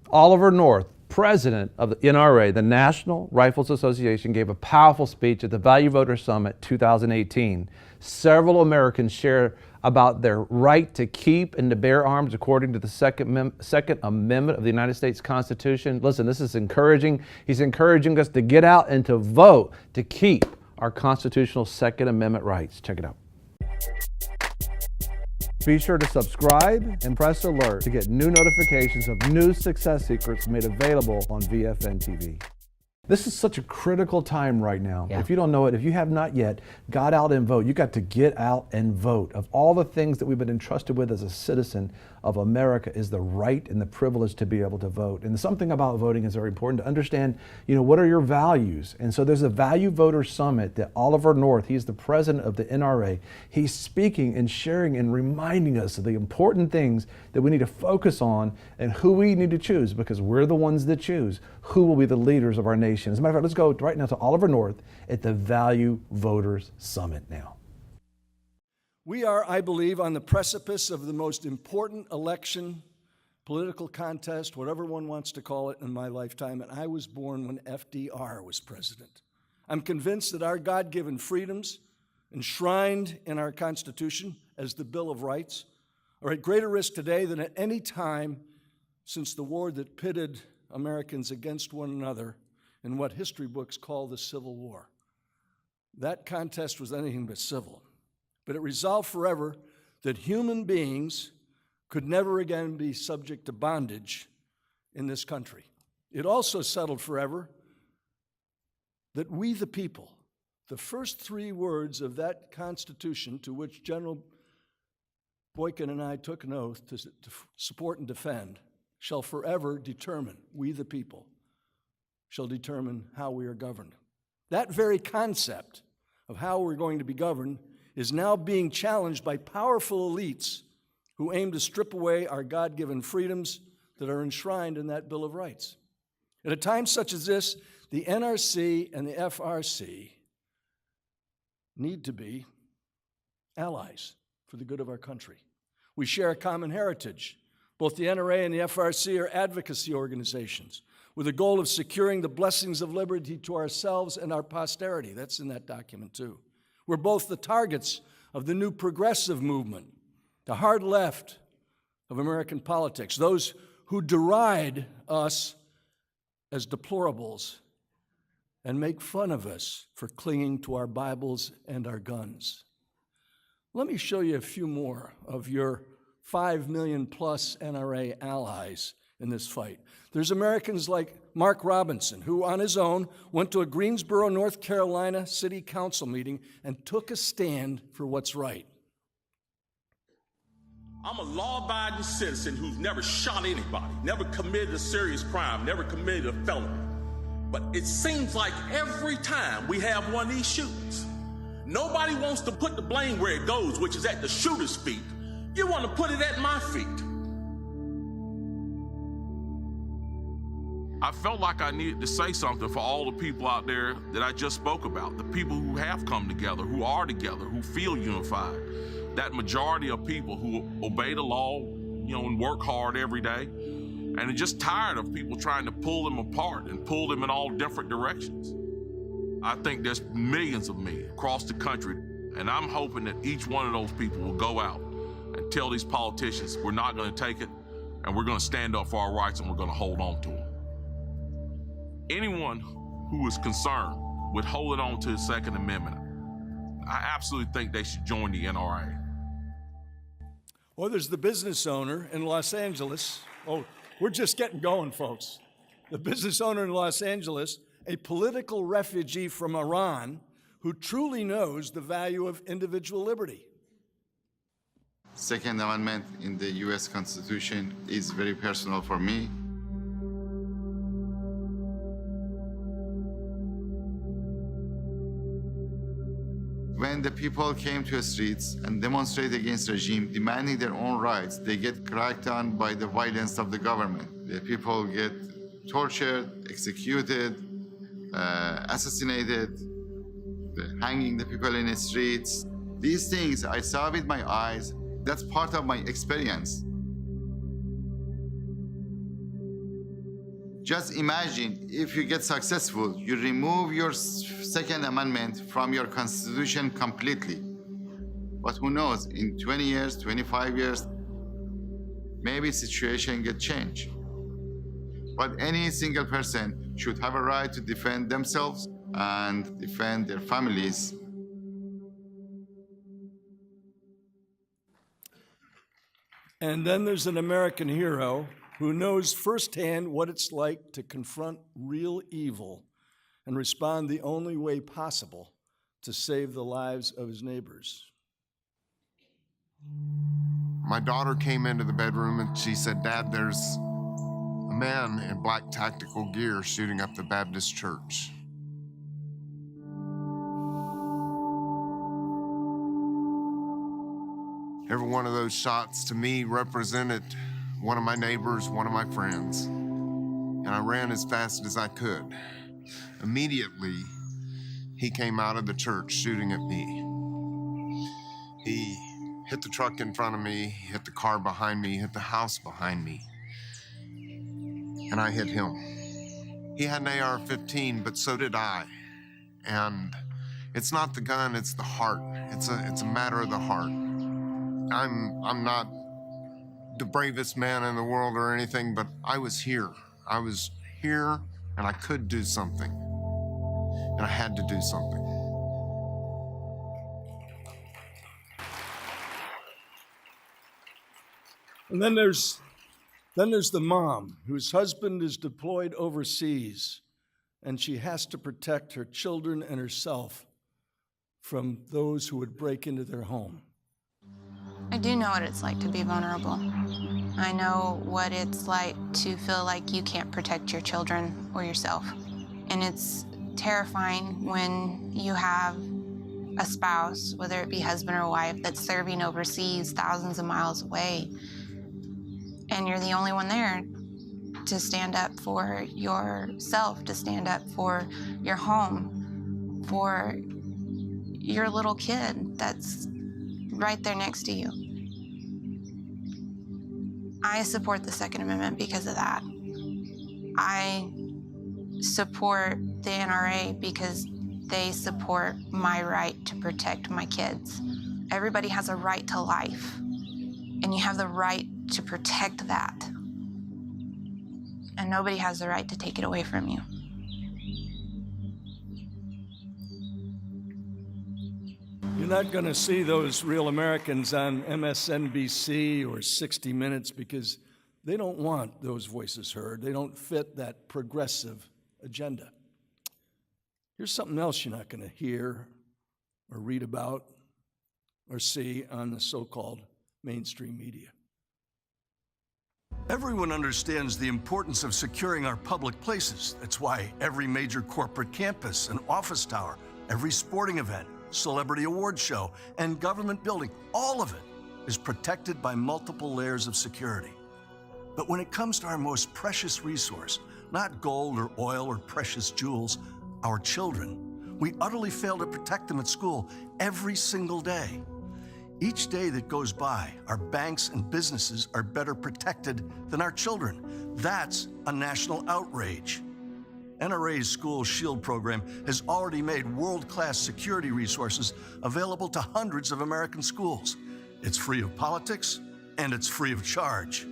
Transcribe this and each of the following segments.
Oliver North, president of the NRA, the National Rifles Association, gave a powerful speech at the Value Voter Summit 2018. Several Americans share about their right to keep and to bear arms according to the Second Amendment of the United States Constitution. Listen, this is encouraging. He's encouraging us to get out and to vote to keep our constitutional Second Amendment rights. Check it out. Be sure to subscribe and press alert to get new notifications of new success secrets made available on VFN TV. This is such a critical time right now. Yeah. If you don't know it, if you have not yet, got out and vote. You got to get out and vote. Of all the things that we've been entrusted with as a citizen of America is the right and the privilege to be able to vote. And something about voting is very important to understand, what are your values? And so there's a Value Voter Summit that Oliver North, he's the president of the NRA, he's speaking and sharing and reminding us of the important things that we need to focus on and who we need to choose, because we're the ones that choose who will be the leaders of our nation. As a matter of fact, let's go right now to Oliver North at the Value Voters Summit now. We are, I believe, on the precipice of the most important election, political contest, whatever one wants to call it, in my lifetime, and I was born when FDR was president. I'm convinced that our God-given freedoms, enshrined in our Constitution as the Bill of Rights, are at greater risk today than at any time since the war that pitted Americans against one another in what history books call the Civil War. That contest was anything but civil, but it resolved forever that human beings could never again be subject to bondage in this country. It also settled forever that we the people, the first three words of that Constitution to which General Boykin and I took an oath to support and defend, shall forever determine, we the people, shall determine how we are governed. That very concept of how we're going to be governed is now being challenged by powerful elites who aim to strip away our God-given freedoms that are enshrined in that Bill of Rights. At a time such as this, the NRC and the FRC need to be allies for the good of our country. We share a common heritage. Both the NRA and the FRC are advocacy organizations with the goal of securing the blessings of liberty to ourselves and our posterity. That's in that document too. We're both the targets of the new progressive movement, the hard left of American politics, those who deride us as deplorables and make fun of us for clinging to our Bibles and our guns. Let me show you a few more of your 5 million plus NRA allies in this fight. There's Americans like Mark Robinson, who on his own went to a Greensboro, North Carolina city council meeting and took a stand for what's right. I'm a law-abiding citizen who's never shot anybody, never committed a serious crime, never committed a felony. But it seems like every time we have one of these shootings, nobody wants to put the blame where it goes, which is at the shooter's feet. You want to put it at my feet. I felt like I needed to say something for all the people out there that I just spoke about, the people who have come together, who are together, who feel unified. That majority of people who obey the law, and work hard every day, and are just tired of people trying to pull them apart and pull them in all different directions. I think there's millions of me across the country, and I'm hoping that each one of those people will go out and tell these politicians we're not going to take it, and we're going to stand up for our rights, and we're going to hold on to them. Anyone who is concerned with holding on to the Second Amendment, I absolutely think they should join the NRA. Well, there's the business owner in Los Angeles. Oh, we're just getting going, folks. The business owner in Los Angeles, a political refugee from Iran who truly knows the value of individual liberty. Second Amendment in the U.S. Constitution is very personal for me. When the people came to the streets and demonstrated against the regime, demanding their own rights, they get cracked on by the violence of the government. The people get tortured, executed, assassinated, hanging the people in the streets. These things I saw with my eyes. That's part of my experience. Just imagine if you get successful, you remove your Second Amendment from your Constitution completely. But who knows, in 20 years, 25 years, maybe situation get changed. But any single person should have a right to defend themselves and defend their families. And then there's an American hero who knows firsthand what it's like to confront real evil and respond the only way possible to save the lives of his neighbors. My daughter came into the bedroom and she said, "Dad, there's a man in black tactical gear shooting up the Baptist church." Every one of those shots to me represented one of my neighbors, one of my friends. And I ran as fast as I could. Immediately, he came out of the church shooting at me. He hit the truck in front of me, he hit the car behind me, hit the house behind me. And I hit him. He had an AR-15, but so did I. And it's not the gun, it's the heart. It's a matter of the heart. I'm not the bravest man in the world or anything, but I was here. I was here and I could do something. And I had to do something. And then there's the mom whose husband is deployed overseas, and she has to protect her children and herself from those who would break into their home. I do know what it's like to be vulnerable. I know what it's like to feel like you can't protect your children or yourself. And it's terrifying when you have a spouse, whether it be husband or wife, that's serving overseas thousands of miles away, and you're the only one there to stand up for yourself, to stand up for your home, for your little kid that's right there next to you. I support the Second Amendment because of that. I support the NRA because they support my right to protect my kids. Everybody has a right to life, and you have the right to protect that. And nobody has the right to take it away from you. You're not going to see those real Americans on MSNBC or 60 Minutes because they don't want those voices heard. They don't fit that progressive agenda. Here's something else you're not going to hear or read about or see on the so-called mainstream media. Everyone understands the importance of securing our public places. That's why every major corporate campus and office tower, every sporting event, celebrity award show, and government building, all of it is protected by multiple layers of security. But when it comes to our most precious resource, not gold or oil or precious jewels, our children, we utterly fail to protect them at school every single day. Each day that goes by, our banks and businesses are better protected than our children. That's a national outrage. NRA's School Shield program has already made world-class security resources available to hundreds of American schools. It's free of politics, and it's free of charge.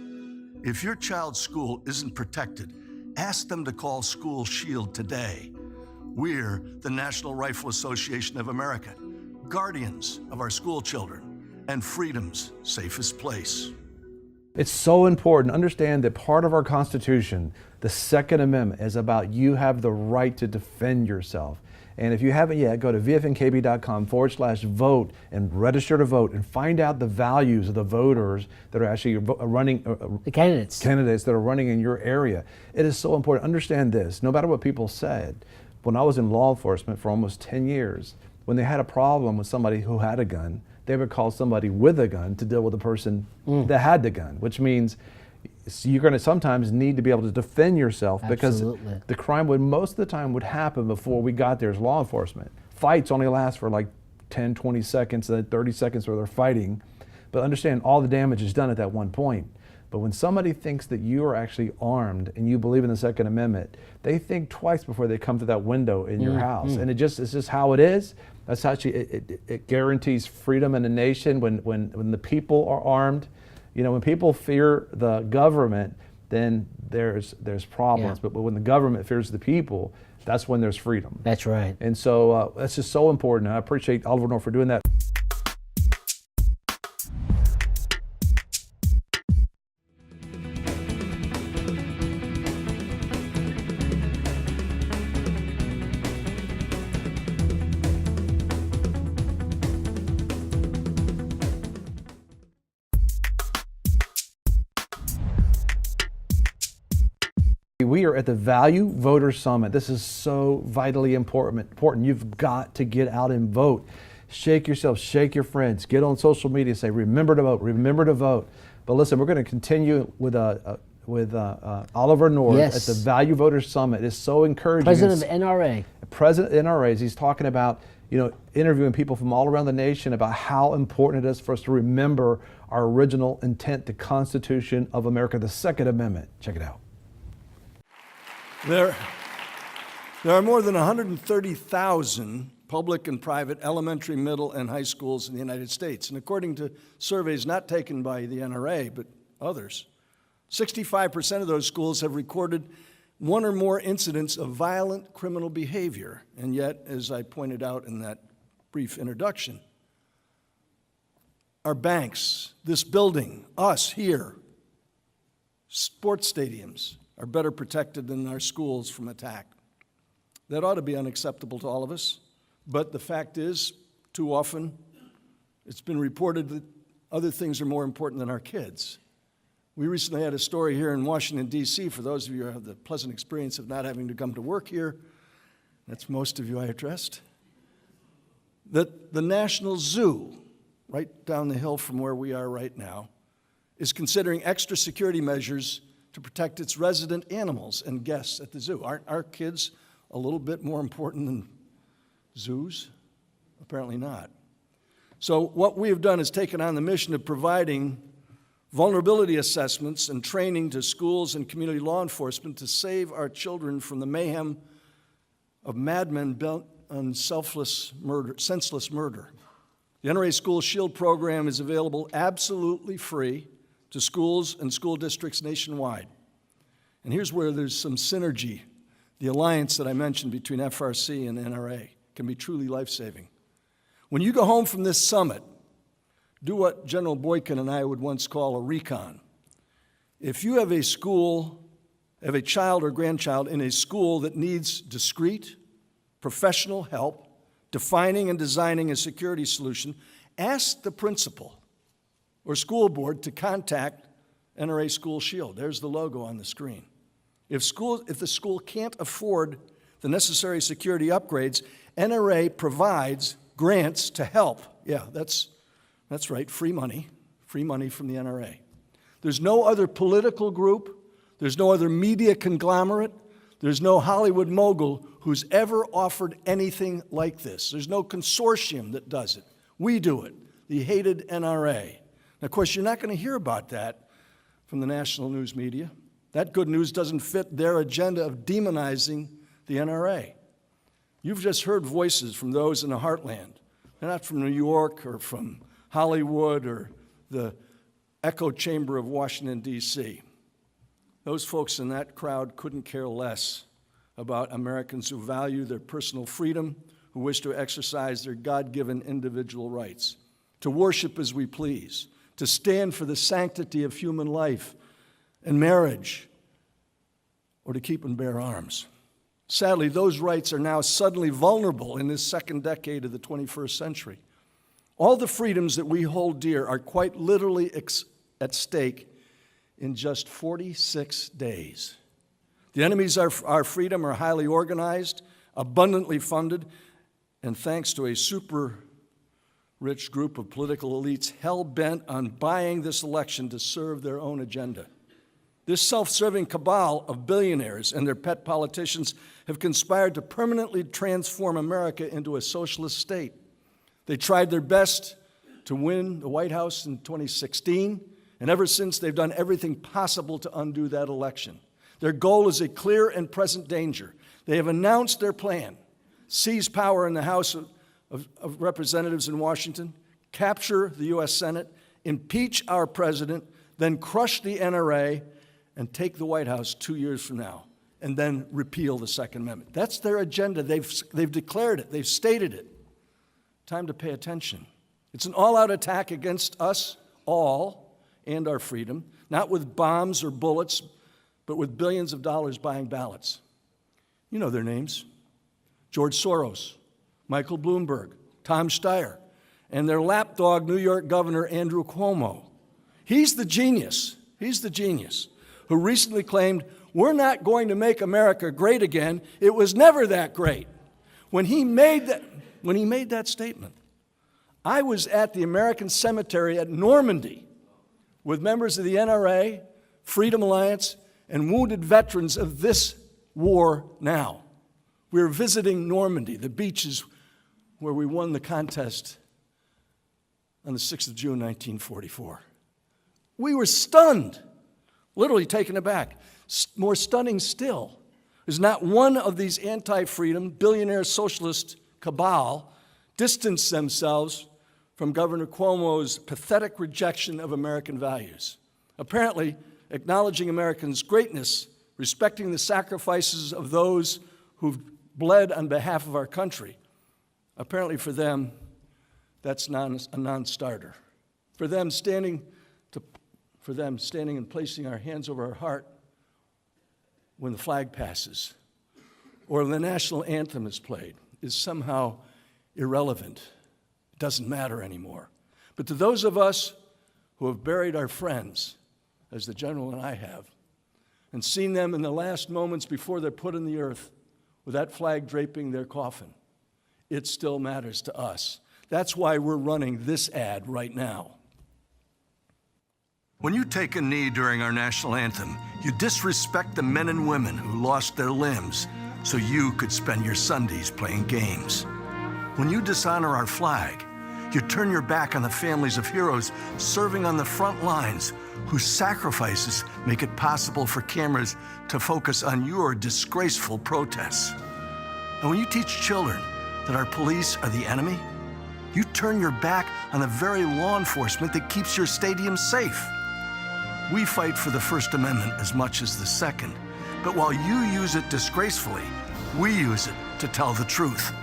If your child's school isn't protected, ask them to call School Shield today. We're the National Rifle Association of America, guardians of our school children, and freedom's safest place. It's so important to understand that part of our Constitution, the Second Amendment, is about you have the right to defend yourself. And if you haven't yet, go to vfnkb.com/vote and register to vote and find out the values of the voters that are actually running, the candidates that are running in your area. It is so important. Understand this, no matter what people said, when I was in law enforcement for almost 10 years, when they had a problem with somebody who had a gun, they would call somebody with a gun to deal with the person that had the gun, which means you're going to sometimes need to be able to defend yourself. Absolutely. Because the crime would most of the time would happen before we got there as law enforcement. Fights only last for like 10, 20 seconds, then 30 seconds where they're fighting. But understand all the damage is done at that one point. But when somebody thinks that you are actually armed and you believe in the Second Amendment, they think twice before they come to that window in your house. And it's just how it is. That's how it guarantees freedom in a nation when the people are armed. You know, when people fear the government, then there's problems. But when the government fears the people, that's when there's freedom. That's right. And so that's just so important. I appreciate Oliver North for doing that. We are at the Value Voter Summit. This is so vitally important. You've got to get out and vote. Shake yourself, shake your friends, get on social media, say, remember to vote, remember to vote. But listen, we're going to continue with Oliver North at the Value Voter Summit. It's so encouraging. President of NRA. President of NRA, he's talking about, interviewing people from all around the nation about how important it is for us to remember our original intent, the Constitution of America, the Second Amendment. Check it out. There are more than 130,000 public and private elementary, middle, and high schools in the United States. And according to surveys not taken by the NRA, but others, 65% of those schools have recorded one or more incidents of violent criminal behavior. And yet, as I pointed out in that brief introduction, our banks, this building, us here, sports stadiums, are better protected than our schools from attack. That ought to be unacceptable to all of us. But the fact is, too often, it's been reported that other things are more important than our kids. We recently had a story here in Washington, D.C., for those of you who have the pleasant experience of not having to come to work here, that's most of you I addressed, that the National Zoo, right down the hill from where we are right now, is considering extra security measures to protect its resident animals and guests at the zoo. Aren't our kids a little bit more important than zoos? Apparently not. So what we have done is taken on the mission of providing vulnerability assessments and training to schools and community law enforcement to save our children from the mayhem of madmen bent on senseless murder. The NRA School Shield program is available absolutely free to schools and school districts nationwide. And here's where there's some synergy. The alliance that I mentioned between FRC and NRA can be truly life-saving. When you go home from this summit, do what General Boykin and I would once call a recon. If you have a child or grandchild in a school that needs discreet, professional help, defining and designing a security solution, ask the principal or school board to contact NRA School Shield. There's the logo on the screen. If the school can't afford the necessary security upgrades, NRA provides grants to help. Yeah, that's right, free money from the NRA. There's no other political group, there's no other media conglomerate, there's no Hollywood mogul who's ever offered anything like this. There's no consortium that does it. We do it, the hated NRA. Of course, you're not going to hear about that from the national news media. That good news doesn't fit their agenda of demonizing the NRA. You've just heard voices from those in the heartland. They're not from New York or from Hollywood or the echo chamber of Washington, D.C. Those folks in that crowd couldn't care less about Americans who value their personal freedom, who wish to exercise their God-given individual rights, to worship as we please, to stand for the sanctity of human life and marriage, or to keep and bear arms. Sadly, those rights are now suddenly vulnerable in this second decade of the 21st century. All the freedoms that we hold dear are quite literally at stake in just 46 days. The enemies of our freedom are highly organized, abundantly funded, and thanks to a super rich group of political elites hell-bent on buying this election to serve their own agenda. This self-serving cabal of billionaires and their pet politicians have conspired to permanently transform America into a socialist state. They tried their best to win the White House in 2016 And ever since, they've done everything possible to undo that election. Their goal is a clear and present danger. They have announced their plan: seize power in the House of Representatives in Washington, capture the U.S. Senate, impeach our president, then crush the NRA, and take the White House 2 years from now, and then repeal the Second Amendment. That's their agenda. They've declared it. They've stated it. Time to pay attention. It's an all-out attack against us all and our freedom, not with bombs or bullets, but with billions of dollars buying ballots. You know their names: George Soros, Michael Bloomberg, Tom Steyer, and their lapdog New York Governor Andrew Cuomo. He's the genius who recently claimed, "We're not going to make America great again. It was never that great." When he made that statement, I was at the American Cemetery at Normandy with members of the NRA, Freedom Alliance, and wounded veterans of this war now. We were visiting Normandy, the beaches where we won the contest on the 6th of June, 1944. We were stunned, literally taken aback. More stunning still is not one of these anti-freedom, billionaire socialist cabal distanced themselves from Governor Cuomo's pathetic rejection of American values. Apparently, acknowledging Americans' greatness, respecting the sacrifices of those who've bled on behalf of our country, apparently for them, that's a non-starter. For them, standing and placing our hands over our heart when the flag passes or the national anthem is played is somehow irrelevant. It doesn't matter anymore. But to those of us who have buried our friends, as the General and I have, and seen them in the last moments before they're put in the earth with that flag draping their coffin, it still matters to us. That's why we're running this ad right now. When you take a knee during our national anthem, you disrespect the men and women who lost their limbs so you could spend your Sundays playing games. When you dishonor our flag, you turn your back on the families of heroes serving on the front lines whose sacrifices make it possible for cameras to focus on your disgraceful protests. And when you teach children that our police are the enemy, you turn your back on the very law enforcement that keeps your stadium safe. We fight for the First Amendment as much as the Second, but while you use it disgracefully, we use it to tell the truth.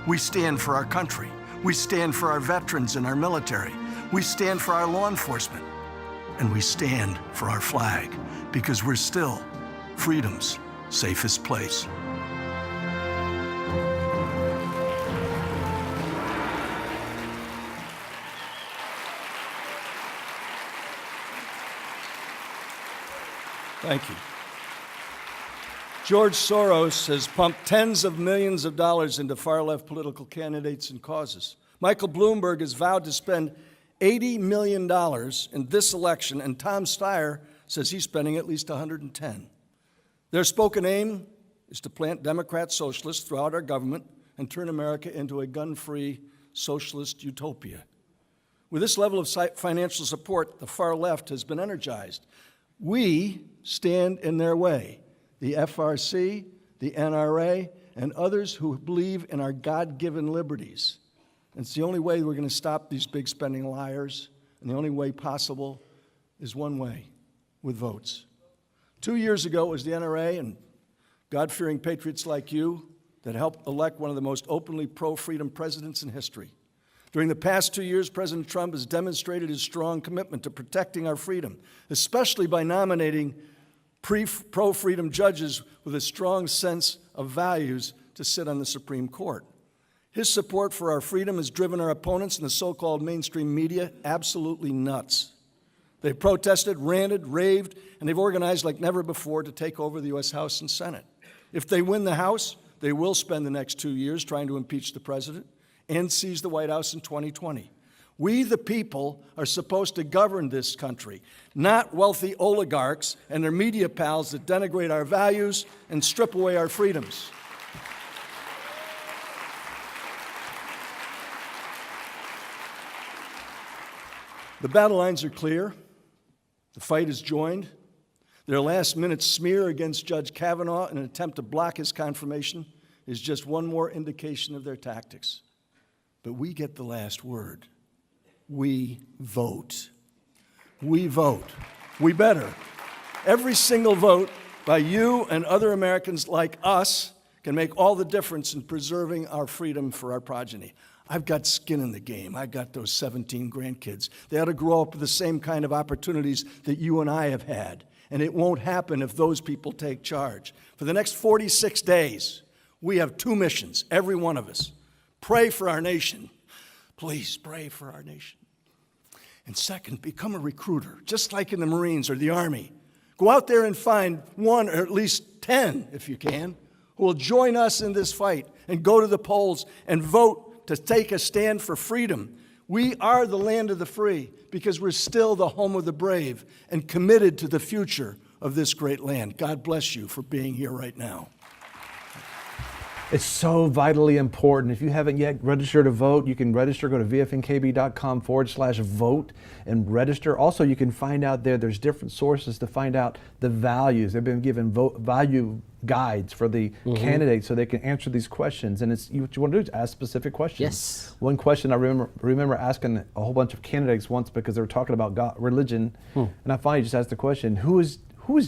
We stand for our country. We stand for our veterans and our military. We stand for our law enforcement. And we stand for our flag, because we're still freedom's safest place. Thank you. George Soros has pumped tens of millions of dollars into far-left political candidates and causes. Michael Bloomberg has vowed to spend $80 million in this election, and Tom Steyer says he's spending at least $110. Their spoken aim is to plant Democrat socialists throughout our government and turn America into a gun-free socialist utopia. With this level of financial support, the far left has been energized. We stand in their way. The FRC, the NRA, and others who believe in our God-given liberties. And it's the only way we're going to stop these big spending liars, and the only way possible is one way, with votes. 2 years ago, it was the NRA and God-fearing patriots like you that helped elect one of the most openly pro-freedom presidents in history. During the past 2 years, President Trump has demonstrated his strong commitment to protecting our freedom, especially by nominating pro-freedom judges with a strong sense of values to sit on the Supreme Court. His support for our freedom has driven our opponents in the so-called mainstream media absolutely nuts. They've protested, ranted, raved, and they've organized like never before to take over the U.S. House and Senate. If they win the House, they will spend the next 2 years trying to impeach the president and seize the White House in 2020. We, the people, are supposed to govern this country, not wealthy oligarchs and their media pals that denigrate our values and strip away our freedoms. The battle lines are clear. The fight is joined. Their last-minute smear against Judge Kavanaugh in an attempt to block his confirmation is just one more indication of their tactics. But we get the last word. We vote. We vote. We better. Every single vote by you and other Americans like us can make all the difference in preserving our freedom for our progeny. I've got skin in the game. I've got those 17 grandkids. They ought to grow up with the same kind of opportunities that you and I have had. And it won't happen if those people take charge. For the next 46 days, we have two missions, every one of us. Pray for our nation. Please pray for our nation. And second, become a recruiter, just like in the Marines or the Army. Go out there and find one or at least 10, if you can, who will join us in this fight and go to the polls and vote to take a stand for freedom. We are the land of the free because we're still the home of the brave and committed to the future of this great land. God bless you for being here right now. It's so vitally important. If you haven't yet registered to vote, you can register. Go to vfnkb.com/vote and register. Also, you can find out there's different sources to find out the values. They've been given value guides for the candidates so they can answer these questions. And what you want to do is ask specific questions. Yes. One question I remember asking a whole bunch of candidates once because they were talking about God, religion, and I finally just asked the question, who is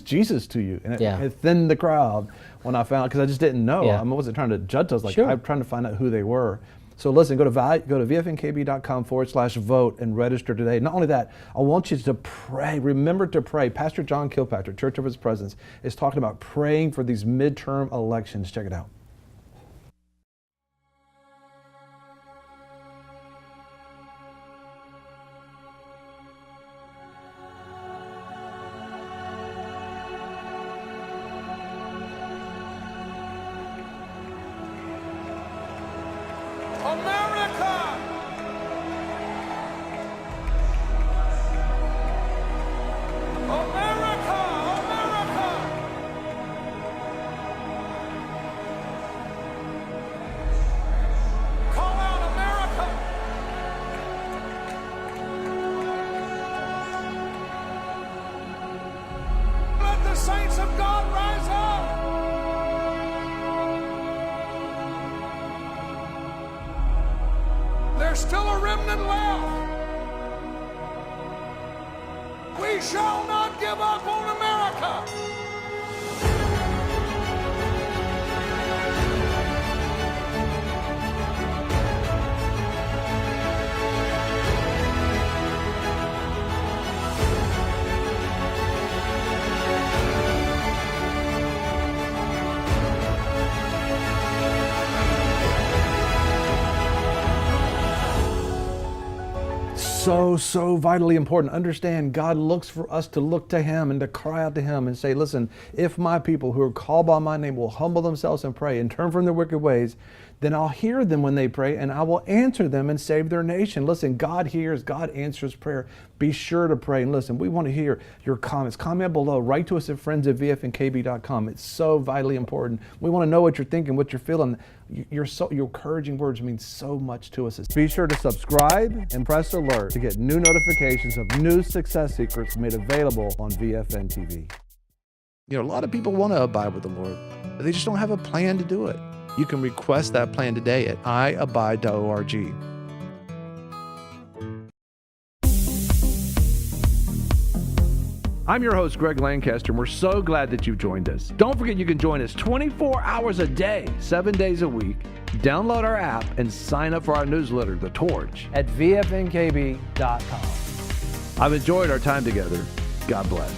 Jesus to you? And it thinned the crowd when I found, because I just didn't know. I wasn't trying to judge. I was like, I'm trying to find out who they were. So listen, go to vfnkb.com/vote and register today. Not only that, I want you to pray. Remember to pray. Pastor John Kilpatrick, Church of His Presence, is talking about praying for these midterm elections. Check it out. Saints of God, rise up! There's still a remnant left. We shall not give up on America. So vitally important. Understand, God looks for us to look to Him and to cry out to Him and say, listen, if my people who are called by my name will humble themselves and pray and turn from their wicked ways, then I'll hear them when they pray and I will answer them and save their nation. Listen, God hears, God answers prayer. Be sure to pray. And listen, we want to hear your comments. Comment below. Write to us at friends@vfnkb.com. It's so vitally important. We want to know what you're thinking, what you're feeling. Your encouraging words mean so much to us. Be sure to subscribe and press alert to get new notifications of new success secrets made available on VFN TV. You know, a lot of people want to abide with the Lord, but they just don't have a plan to do it. You can request that plan today at iabide.org. I'm your host, Greg Lancaster, and we're so glad that you've joined us. Don't forget you can join us 24 hours a day, 7 days a week. Download our app and sign up for our newsletter, The Torch, at vfnkb.com. I've enjoyed our time together. God bless.